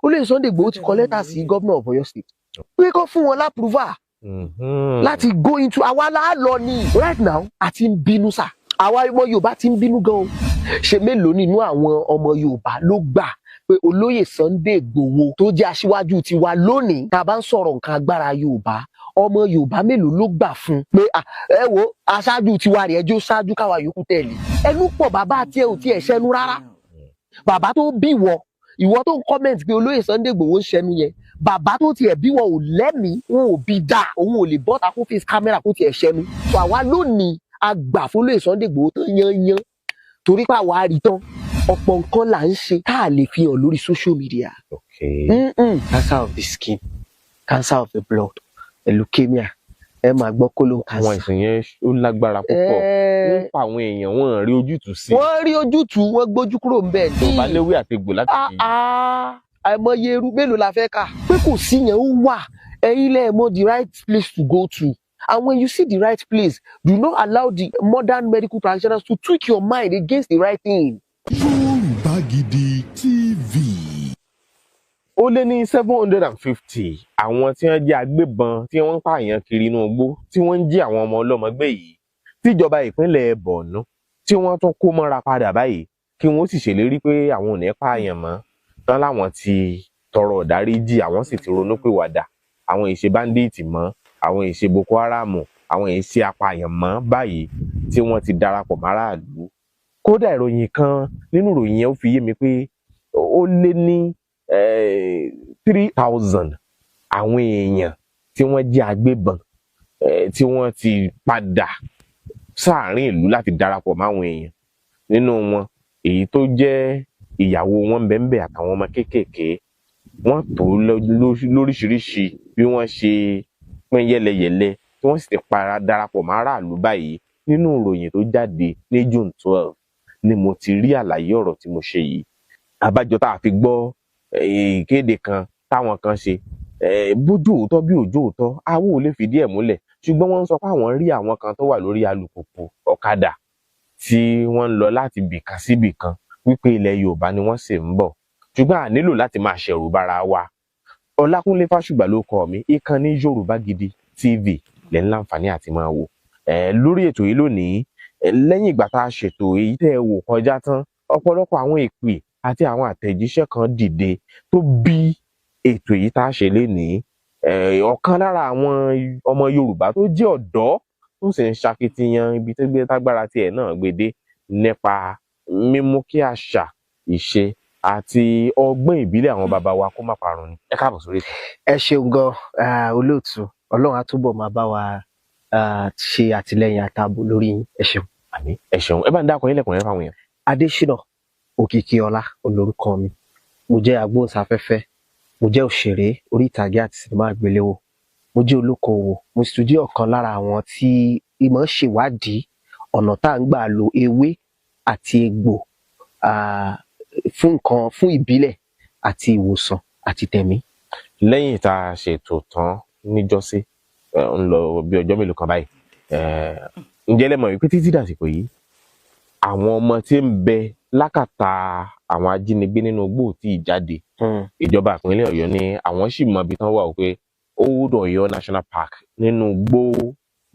olóyè Sunday Igboho ti kọ lẹ́tà sí gómìnà of Ọ̀yọ́ state pé kó fún wọn lápúrúfà láti go into àwa la lọ ní right now àti ń bínú sà àwa ọmọ Yorùbá ti ń bínú gan o ṣe mélòó nínú àwọn ọmọ Yorùbá ló gbà pé olóyè Sunday Igboho tó jẹ́ aṣíwájú tiwa lónìí tá a bá ń sọ̀rọ̀ nǹkan agbára Yorùbá ọmọ Yorùbá mélòó ló gbà fún pé ẹ wo aṣáájú tiwa rẹ̀ ẹjọ́ ṣáájú káwa yòókù tẹ̀lé ẹnu pọ̀ bàbá àti ẹ ò tiẹ̀ ṣẹnu rárá bàbá tó bí ìwọ tó ń kọ́mẹ̀ntì pé olóyè Sunday Igboho ń ṣẹnu yẹn bàbá tó tiẹ̀ bí wọn ò lẹ́mìí wọn ò bí dá òun ò lè bọ́ta kó face camera kó tiẹ̀ ṣẹnu tó àwa lónìí a gbà fún olóyè Sunday Igboho tán yányán torí pé àwa rí tán ọ̀pọ̀ nǹkan là ń ṣe tá a lè fi hàn lórí social media. Cancer of the skin, cancer of the blood, leukemia ẹ máa gbọ́ colon cancer. àwọn àìsàn yẹn ó lágbára púpọ̀ ń pa àwọn èèyàn wọn rí ojútùú sí. wọ́n rí ojútùú wọ́n gbójú kúrò ń bẹ̀ ní. tó bá léwé àtegbò láti fi. àìmọye irú mélòó la fẹ́ kà pé kò sí yẹn ó wà ẹ̀yin lẹ mọ̀ the right place to go to and when you see the right place do not allow the modern medical practitioners to tweak your mind against the right thing. Yorùbá Gidi TV. ó lé ní 750 àwọn tí wọ́n jẹ́ agbébọn tí wọ́n ń pààyàn kiri inú igbó tí wọ́n ń jí àwọn ọmọ ọlọ́mọ gbé yìí tíjọba ìpínlẹ̀ Borno tí wọ́n tún kó mọ́ra padà báyìí kí wọ́n sì ṣèlérí pé àwọn ò ní pààyàn mọ́ tán láwọn ti tọrọ ìdáríjì àwọn sì ti ronúpìwàdà àwọn ìṣe báńdíìtì mọ́ àwọn ìṣe Boko Haram àwọn ìṣe apààyàn mọ́ báyìí tí wọ́n ti darapọ̀ máràlú. kódà ìròyìn kan nínú ìròyìn yẹn ó fi yé mi pé ó lé ní 3,000 àwọn èèyàn tí wọ́n jẹ́ agbébọn tí wọ́n ti padà sáàárín ìlú láti darapọ̀ máwọn èèyàn nínú wọn èyí tó jẹ́ ìyàwó wọn bẹ́ẹ̀ àtàwọn ọmọ kéékèèké wọ́n tó lóríṣiríṣi bí wọ́n ṣe pín yẹ́lẹyẹ̀lẹ tí wọ́n sì ti darapọ̀ máràlú báyìí nínú ìròyìn tó jáde ní June 12 ni mo ti rí àlàyé ọ̀rọ̀ tí mo ṣe yìí àbájọ tá a fi gbọ́ ìkéde kan táwọn kan ṣe bójú òótọ́ bí òjò òótọ́ àwọn ò lè fìdí ẹ̀ múlẹ̀ ṣùgbọ́n wọ́n ń sọ pé àwọn rí àwọn kan tó wà lórí alùpùpù ọ̀kadà tí wọ́n ń lọ láti bìkan sí bìkan wípé ilẹ̀ Yorùbá ni wọ́n sì ń bọ̀ ṣùgbọ́n a nílò láti máa ṣẹ̀rù bára wa. Ọlákúnlé Fásùgbà ló kọ mi ìkànnì Yorùbá Gidi TV lẹ́ ń láǹfààní àti máa wò lórí ètò yìí lónìí lẹ́yìn ìgbà tá a ṣètò èyí tẹ́ ẹ wò kọjá tán ọ̀pọ̀lọpọ̀ àwọn ìpè àti àwọn àtẹ̀jíṣẹ́ kan dìde tó bí ètò yìí tá a ṣe lénìí ọ̀kan lára àwọn ọmọ Yorùbá tó jẹ́ ọ̀dọ́ tó sì ń ṣakitiyan ibi tó gbé tágbára tiẹ̀ náà gbede nípa mímú kí àṣà ìṣe àti ọgbọ́n ìbílẹ̀ àwọn bàbá wa kó má parun ni. ẹ káàbọ̀ sórí ètò. ẹ ṣeun gan olóòtú Ọlọ́run á túbọ̀ máa bá wa ṣe àtìlẹ́yìn àtààbò lórí yín ẹ ṣeun. àmín ẹ ṣeun ẹ bá ń dákọ yín lẹ́kùnrin fáwọn èèyàn. Adésínà Òkìkíọlá olórúkọ mi mo jẹ́ agbóhùnsáfẹ́fẹ́ mo jẹ́ òṣèré orí ìtàgé àti sinimá àgbéléwò mo jẹ́ olókoòwò mo sì tún jẹ́ ọ̀kan lára àwọn tí ìmọ̀ ṣèwádìí ọ̀nà tá à ń gbà lo ewé àti egbò fún ìbílẹ̀ àti ìwòsàn àti tẹ̀mí. lẹ́yìn tá a ṣètò tán níjọ́sí ń lọ bí ọjọ́ mélòó kan báyìí ǹjẹ́ lẹ́mọ̀ wípé títí dàsìkò yìí àwọn ọmọ tí ń bẹ lákàtà àwọn ajínigbé nínú igbó tí ì jáde ìjọba ìpínlẹ̀ Ọ̀yọ́ ní àwọn sì mọ ibi tán wà wípé Old Ọ̀yọ́ National Park nínú igbó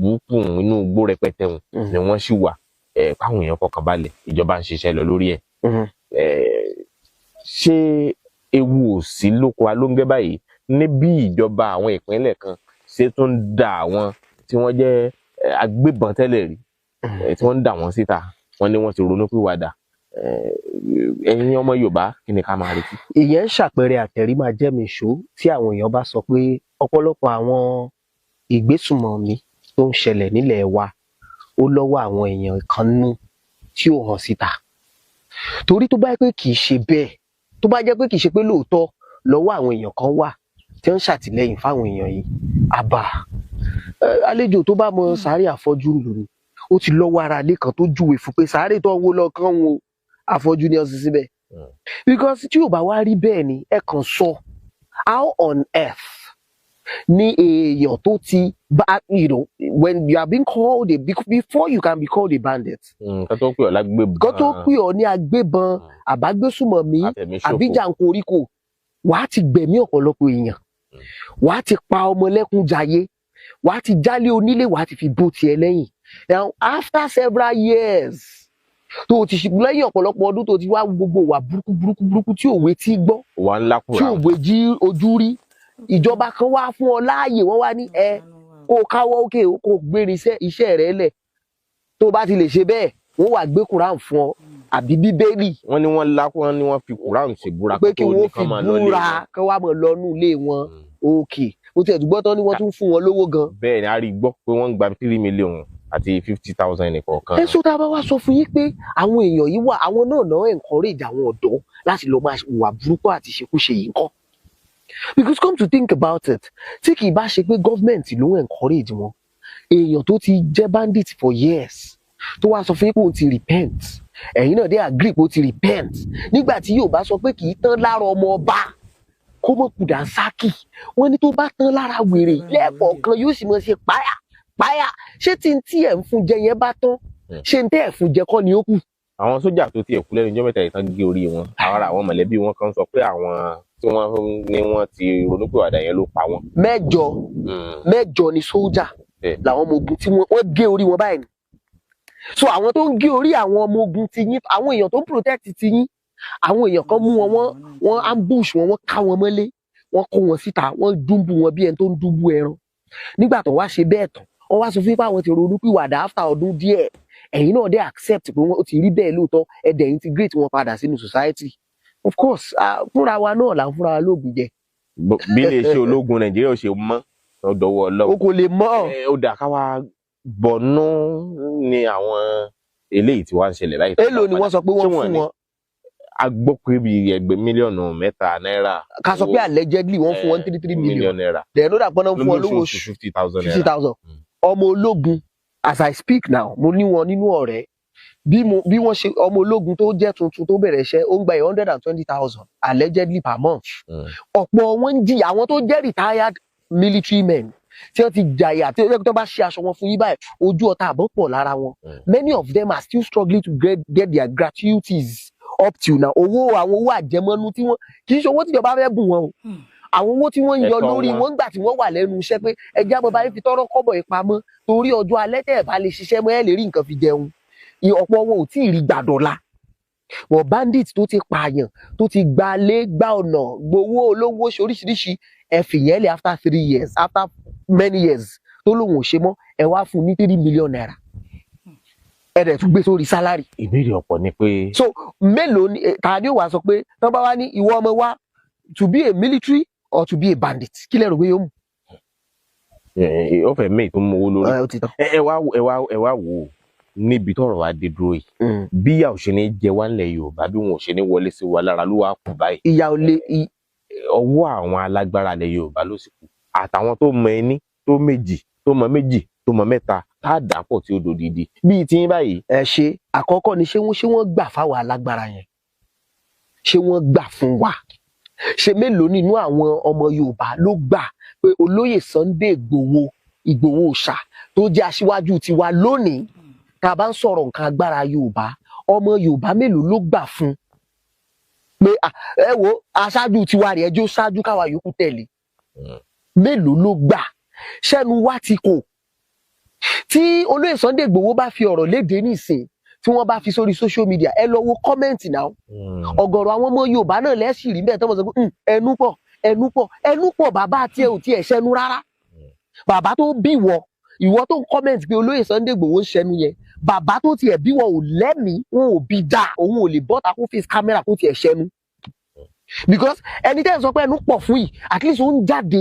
bùkún inú igbó rẹpẹtẹ ni wọ́n sì wà káwọn èèyàn fọkàn balẹ̀ ìjọba ń ṣiṣẹ́ lọ lórí ẹ̀. ṣé ewu ò sí lóko alóńgẹ́ báyìí ní bí ìjọba àwọn ìpínlẹ̀ kan ṣe tún ń da àwọn tí wọ́n jẹ́ agbébọn tẹ́lẹ̀ rí tí wọ́n ń dà wọ́n síta wọ́n ní wọ́n ti ronúpìwàdà ẹ̀yin ọmọ Yorùbá kí ni ká máa retí. ìyẹn ń ṣàpẹẹrẹ àtẹ̀rí máa jẹ́ mi ṣó tí àwọn èèyàn bá sọ pé ọ̀pọ̀lọpọ̀ àwọn ìgbésùmọ̀mí tó ń ṣẹlẹ̀ nílẹ̀ wa ó lọ́wọ́ àwọn èèyàn kan nú tí ò hàn síta torí tó bá jẹ́ pé kì í ṣe bẹ́ẹ̀ tó bá jẹ́ pé kì í ṣe pé lóòótọ́ lọ́wọ́ àwọn èèyàn kan wà tí wọ́n ń ṣàtìlẹ́yìn fáwọn èèyàn yìí àbá àlejò tó bá mọ sáré àfọ́jú lónìí ó ti lọ́wọ́ ara ilé kan tó júwe fún pé sáré tó wó lọ kán wo àfọ́jú ní ọsẹ síbẹ̀ because tí ò bá wá rí bẹ́ẹ̀ ni ẹ kàn sọ how on earth ni èèyàn tó ti bá when you are being called before you can be called a bandit. kó tó pè ọ́ lágbébọn kó tó pè ọ́ ní agbébọn àbágbésùmọ̀mí àbí jàǹkóríkò wàá ti gbẹ̀mí ọ̀pọ̀lọpọ̀ èèyàn, wàá ti pa ọmọ lẹ́kún jayé, wàá ti jálé onílé, wàá ti fi bó tiẹ̀ lẹ́yìn. Now after several years tó ti ṣe lẹ́yìn ọ̀pọ̀lọpọ̀ ọdún tó ti wá gbogbo wà burúkú tí òwe tí gbọ́, wà ńlá tí òwe jí ojú rí, ìjọba kan wá fún ọ láàyè, wọ́n wá ní kó káwọ́ òkè kó gbérin iṣẹ́ rẹ̀ lẹ̀, tó bá ti lè ṣe bẹ́ẹ̀ wọ́n wá gbé Quran fún ọ àbí Bíbélì. wọ́n ní wọ́n fi Quran ṣe búra pé kí wọ́n fi búra kí wọ́n máa lọ nú ilé wọn. òkè mo tiẹ̀ dùgbọ́ tán ni wọ́n tún fún wọn lówó gan. bẹ́ẹ̀ ni a rí gbọ́ pé wọ́n ń gba 3 million àti 50,000 nìkọ̀ọ̀kan. ẹ sọ tá a bá wá sọ fún yín pé àwọn èèyàn yìí wà, àwọn náà encourage àwọn ọ̀dọ́ láti lọ máa wà burúkú àti ṣekúṣe yìí nǹkan. because come to think about it, tí kì í bá ṣe pé gọ́ọ̀mẹ̀ntì ló encourage wọn, èèyàn tó ti jẹ́ bandit for years tó wá sọ fún yín pé òun ti repent, ẹ̀yin náà dé agree pé ó ti repent, nígbà tí Yorùbá sọ pé kì í tán lára ọmọ ọba kó mọ̀ kùdà sákì, wọ́n ní tó bá tán lára wèrè lẹ́ẹ̀kọ̀ọ̀kan yóò sì mọ̀ ṣe páyà. ṣé tí ẹ̀ ń fún jẹ yẹn bá tán, ṣé ń tẹ́ ẹ̀ fún jẹ kọ́ ni ó kù. àwọn sójà tó tiẹ̀ kú lẹ́nu ọjọ́ mẹ́ta ìtàn gé orí wọn, àwọn mọ̀lẹ́bí wọn kan sọ pé àwọn tí wọ́n ní wọ́n ti ronúpìwàdà yẹn ló pa wọn. mẹ́jọ ni sójà làwọn ọmọ ogun tí wọ́n gé orí wọn báyìí. so àwọn tó ń gé orí àwọn ọmọ ogun ti yín, àwọn èèyàn tó ń protect ti yín, àwọn èèyàn kan mú wọ́n ambush wọ́n ká wọn mọ́lé, wọ́n kó wọn síta, wọ́n dúnbù wọn bí ẹni tó ń dúnbù ẹran. nígbà tó wá ṣe bẹ́ẹ̀ tán, wọ́n wá sọ fún yín pé àwọn ti ronúpìwàdà after ọdún díẹ̀, ẹ̀yin náà dé accept pé wọ́n ti rí bẹ́ẹ̀ lóòótọ́, ẹ̀dẹ̀ integrate wọn padà sínú society. of course fúnra wa náà là ń fúnra wa lóògùn jẹ. bí iléeṣẹ́ ológun Nàìjíríà ò ṣe mọ́ lọ́dọ̀wọ́ Ọlọ́run, o kò lè mọ̀. ó dà ká wá bọ̀nú ni àwọn eléyìí tí wàá ń ṣẹlẹ̀ láì. èló ni wọ́n sọ pé wọ́n fún wọn. a gbọ́ pé bí ẹgbẹ́ mílíọ̀nù 3 náírà. ká sọ pé allegedly wọ́n fún wọn 3 million naira. dẹ̀ ló dà pọ́n náà fún wọn lówó 50,000. ọmọ ológun as I speak now, mo ní wọn nínú ọ̀rẹ́, bí wọ́n ṣe ọmọ ológun tó jẹ́ tuntun tó bẹ̀rẹ̀ iṣẹ́ ó ń gba 120,000 allegedly per month. ọ̀pọ̀ wọn ń jìyà, àwọn tó jẹ́ retired military men tí wọ́n ti jàyà tí wọ́n bá ṣe aṣọ wọn fún yín báyìí ojú ọ̀tá àbọ̀ pọ̀ lára wọn. many of them are still struggling to get their gratuities up till now. àwọn owó àjẹmọ́nú tí wọ́n kì í ṣe owó tíjọba fẹ́ bùn wọn o, àwọn owó tí wọ́n ń yọ lórí wọn gbà tí wọ́n wà lẹ́nu iṣẹ́ pé ẹjẹ́ àbọ̀ bá yín fi tọ́rọ́ kọ́bọ̀ ìpamọ́ torí ọjọ́ alẹ́ tẹ̀ bá lè ṣiṣẹ́ mọ́ ẹ lè rí nǹkan fi jẹun. ọ̀pọ̀ wọn ò tí ì rí gbàdọ̀la. wọ́n bandit tó ti pààyàn tó ti gbalé gbá ọ̀nà gbowó olówó oríṣiríṣi ẹ fìyẹn lé after 3 years, after many years tó lóun ò ṣe mọ́, ẹ wá fún ní 3 million naira, ẹ dẹ̀ tún gbé sórí sálárì. ìbéèrè ọ̀pọ̀ ni pé. so mélòó ni ta ni ó wàá sọ pé tán bá wá ní ìwọ ọmọ wa to be a military or to be a bandit, kí lẹ rò pé yóò mú. ó fẹ́ mẹ́ẹ̀ tó mú owó lórí. ẹ wá wò ó níbi tọ́rọ̀ wa dé dúró yìí, bí ìyà ò ṣe ní jẹ wá nílẹ̀ Yorùbá, bí wọn ò ṣe ní wọlé sí wa lára ló wá kù báyìí. ìyà ò lè. ọwọ́ àwọn alágbára ilẹ̀ Yorùbá ló sì kù, àtàwọn tó mọ ẹni tó méjì tó mọ méjì tó mọ mẹ́ta tá a dà pọ̀ tí ó dòdìdì bíi tí báyìí. ẹ ṣe àkọ́kọ́ ni ṣé wọ́n gbà fáwọn alágbára yẹn, ṣé wọ́n gbà fún wa, ṣe mélòó nínú àwọn ọmọ Yorùbá ló gbà pé olóyè Sunday Igboho Oosa tó jẹ́ aṣíwájú tiwa lónìí, tá a bá ń sọ̀rọ̀ nǹkan agbára Yorùbá, ọmọ Yorùbá mélòó ló gbà fún pé ẹ wo aṣáájú tiwa rẹ̀ ẹjọ́ ṣáájú káwa yòókù tẹ̀lé, mélòó ló gbà. ṣẹ́nu wá ti kò tí olóyè Sunday Igboho bá fi ọ̀rọ̀ léde nísìn tí wọ́n bá fi sórí social media, ẹ lọ wo kọ́mẹ́ǹtì náà, ọ̀gọ̀rọ̀ àwọn ọmọ Yorùbá náà lẹ́sì rí bẹ́ẹ̀ tó mọ̀ sọ pé ẹnu pọ̀ bàbá tiẹ̀ ò tiẹ̀ ṣẹnu rárá. bàbá tó bí ìwọ tó ń kọ́mẹ́ǹtì pé olóyè Sunday Igboho ń ṣẹnu yẹn, bàbá tó tiẹ̀ bí wọn ò lẹ́mìí, wọn ò bí dá, òun ò lè bọ́ta kó face camera kó tiẹ̀ ṣẹnu. because ẹni tẹ́ ẹ̀ sọ pé ẹnu pọ̀ fún yìí at least ó ń jáde,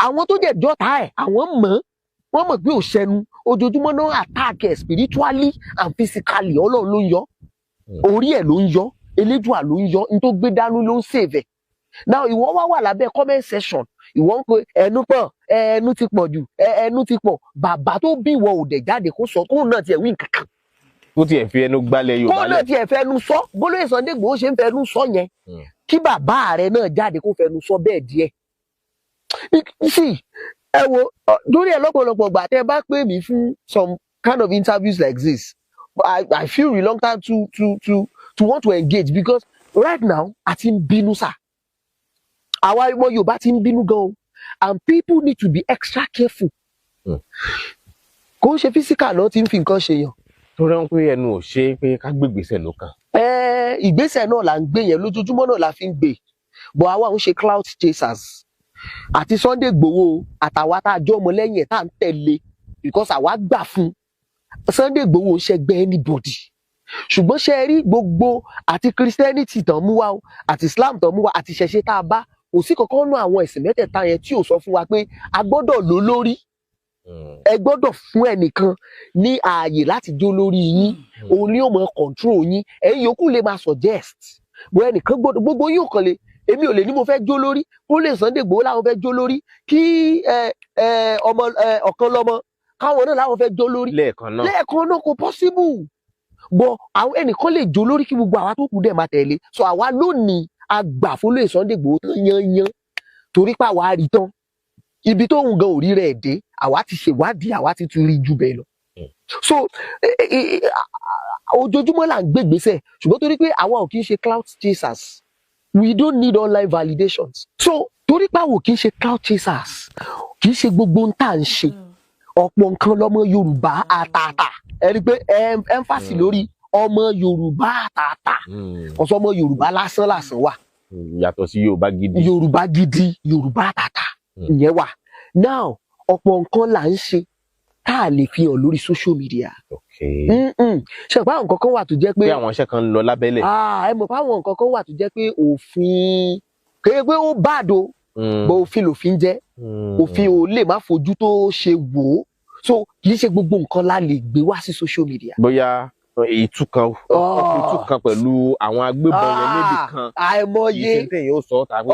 àwọn tó jẹ́ jọ́ta ẹ̀ àwọn wọ́n mọ̀ pé ò ṣẹnu, ojoojúmọ́ náà attack ẹ̀ spiritually and physically, Ọlọ́run ló ń yọ, orí ẹ̀ ló ń yọ, Elédùà ló ń yọ, n tó gbé dánú ló ń save ẹ̀. now ìwọ wà lábẹ́ comment section, ìwọ ń pe ẹnu pọ̀, ẹnu ti pọ̀ jù, ẹnu ti pọ̀, bàbá tó bí ìwọ ò dẹ̀ jáde kó sọ kóun náà tiẹ̀ wí nǹkankan. kó tiẹ̀ fi ẹnu gbálẹ̀ Yorùbá lẹ̀. kóun náà tiẹ̀ fẹnu sọ, bólóyè Sunday Igboho ṣe ń fẹnu sọ yẹn, kí bàbá rẹ̀ náà jáde kó fẹnu sọ bẹ́ẹ̀ díẹ̀. sí ẹ wo lórí ẹ lọ́pọ̀lọpọ̀ gbà tẹ́ bá pè mí fún some kind of interviews like this, I feel reluctant to want to engage because right now àti ń bínú sà, àwa ọmọ Yorùbá ti ń bínú gan o, and people need to be extra careful. Kò ń ṣe physical náà ti ń fi nǹkan ṣe yàn. torí wọn pé ẹnu ò ṣe pé ká gbégbèsè ló kàn. Ìgbésẹ̀ náà là ń gbé yẹn lójoojúmọ́ náà la fi ń gbé, but àwa ń ṣe cloud chasers àti Sunday Igboho àtàwa tá a jọ ọmọ lẹ́yìn ẹ̀ tá à ń tẹ̀lé because àwa gbà fún Sunday Igboho ń ṣẹgbẹ́ anybody. Ṣùgbọ́n ṣe rí gbogbo àti Christianity tán mú wa o àti Islam tán mú wa àti ṣẹ̀ṣẹ̀ tá a bá, kò sí kankan nú àwọn ẹ̀sìn mẹ́tẹ̀ẹ̀ta yẹn tí ò sọ fún wa pé a gbọ́dọ̀ lò lórí. Ẹ gbọ́dọ̀ fún ẹnìkan ní ààyè láti jó lórí yín, òun ni ó mọ control yín, ẹ̀yin yòókù lè máa suggest bó ẹnìkan gbọ́dọ̀, gbogbo yín ò kàn lè, èmi ò lè ní mo fẹ́ jó lórí, kó lè Sunday Igboho láwọn fẹ́ jó lórí, kí ọmọ ọ̀kan lọ́mọ káwọn náà láwọn fẹ́ jó lórí lẹ́ẹ̀kan náà kò possible. But àwọn ẹnìkan lè jó lórí kí gbogbo àwa tó kù dẹ̀ máa tẹ̀lé. So àwa lónìí àgbà fún lè Sunday Igboho tán yányán torí pé àwa rí tán ibi tó ń gan òrí rẹ̀ dé, àwa ti ṣèwádìí, àwa ti tún rí jù bẹ́ẹ̀ lọ. So ojoojúmọ́ là ń gbégbèsè, ṣùgbọ́n torí pé àwa ò kì í ṣe cloud chasers, we don't need online validations. So torí pé àwa ò kì í ṣe cloud chasers, kì í ṣe gbogbo ń tà ń ṣe, ọ̀pọ̀ nǹkan lọ́mọ Yorùbá àtàtà, ẹ rí i pé emphasis lórí ọmọ Yorùbá àtàtà, ọ̀sọ́ ọmọ Yorùbá lásán wà. Yàtọ̀ sí Yorùbá gidi. Yorùbá gidi, Yorùbá àtàtà ìyẹn wà. Now ọ̀pọ̀ nǹkan là ń ṣe tá a lè fi hàn lórí social media. Ṣé pé àwọn nǹkan kan wà tó jẹ́ pé àwọn iṣẹ́ kan ń lọ lábẹ́lẹ̀. Ẹ mọ̀ pé àwọn nǹkan kan wà tó jẹ́ pé òfin kéé pé ó bàdó, bó òfin lòfin jẹ́, òfin ò lè má fojú tó ṣe wò ó. So kì í ṣe gbogbo nǹkan la lè gbé wá sí social media. Bóyá ìtúkan pẹ̀lú àwọn agbébọn yẹn níbì kan, àìmọye ìṣẹ̀ntẹ̀ yóò sọ tàbí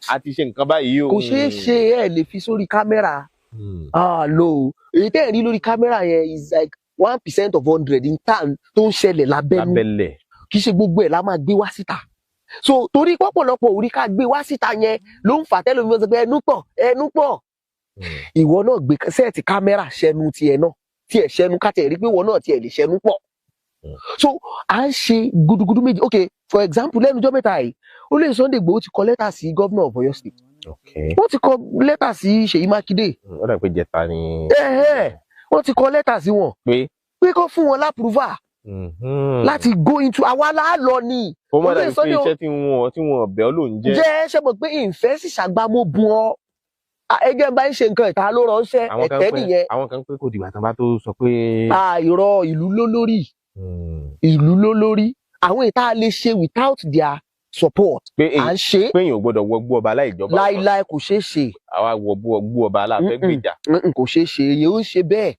a ti ṣe nǹkan báyìí o. Kò ṣeé ṣe ẹ lè fi sórí kámẹ́rà. No, èyí tẹ́ ẹ̀ rí lórí kámẹ́rà yẹn is like 1% of 100 in tan tó ń ṣẹlẹ̀ lábẹ́nú. Kì í ṣe gbogbo ẹ̀ la máa gbé wá síta. So torí pọ̀pọ̀lọpọ̀ orí ká gbé wá síta yẹn ló ń fà tẹ́lẹ̀ mi sọ pé ẹnu pọ̀. Ìwọ náà gbé sẹ́ẹ̀tì kámẹ́rà ṣẹnu tiẹ̀ náà, tiẹ̀ ṣẹnu ká tiẹ̀ rí pé ìwọ náà tiẹ̀ lè ṣẹnu pọ̀. So à ń ṣe gudugudu méjì. Okay, for example lẹ́nu ọjọ́ mẹ́ta yìí, ó lè Sunday Igboho ti kọ lẹ́tà sí Governor of Oyo State. Wọ́n ti kọ lẹ́tà sí Ṣèyí Mákindé. Ó dà pé jẹta ni. Wọ́n ti kọ lẹ́tà sí wọn pé kó fún wọn lápúrúfà láti go into àwa láàlọ́ ni. Ó mọ̀ dàbí pé iṣẹ́ tí wọ́n bẹ̀ ọ́ ló ń jẹ́. Jẹ́ ṣe mọ̀ pé ìfẹ́ sì ṣàgbámọ́ bu ọ. Ẹgbẹ́ bá ń ṣe nǹkan ìta ló ránṣẹ́ ẹ̀tẹ́ nìyẹn. Àwọn kan pé kò dìgbà tán bá tó sọ pé. Irọ́ ìlú ló lórí. Ìlú ló lórí. Àwọn ìta lè ṣe without their support. À ń ṣe. Pé èèyàn ò gbọ́dọ̀ wọgbó ọba láìjọba. Láíláí kò ṣeé ṣe. Àwa wọgbó ọba aláfẹ́ gbèjà. Kò ṣeé ṣe, èèyàn ó ń ṣe bẹ́ẹ̀.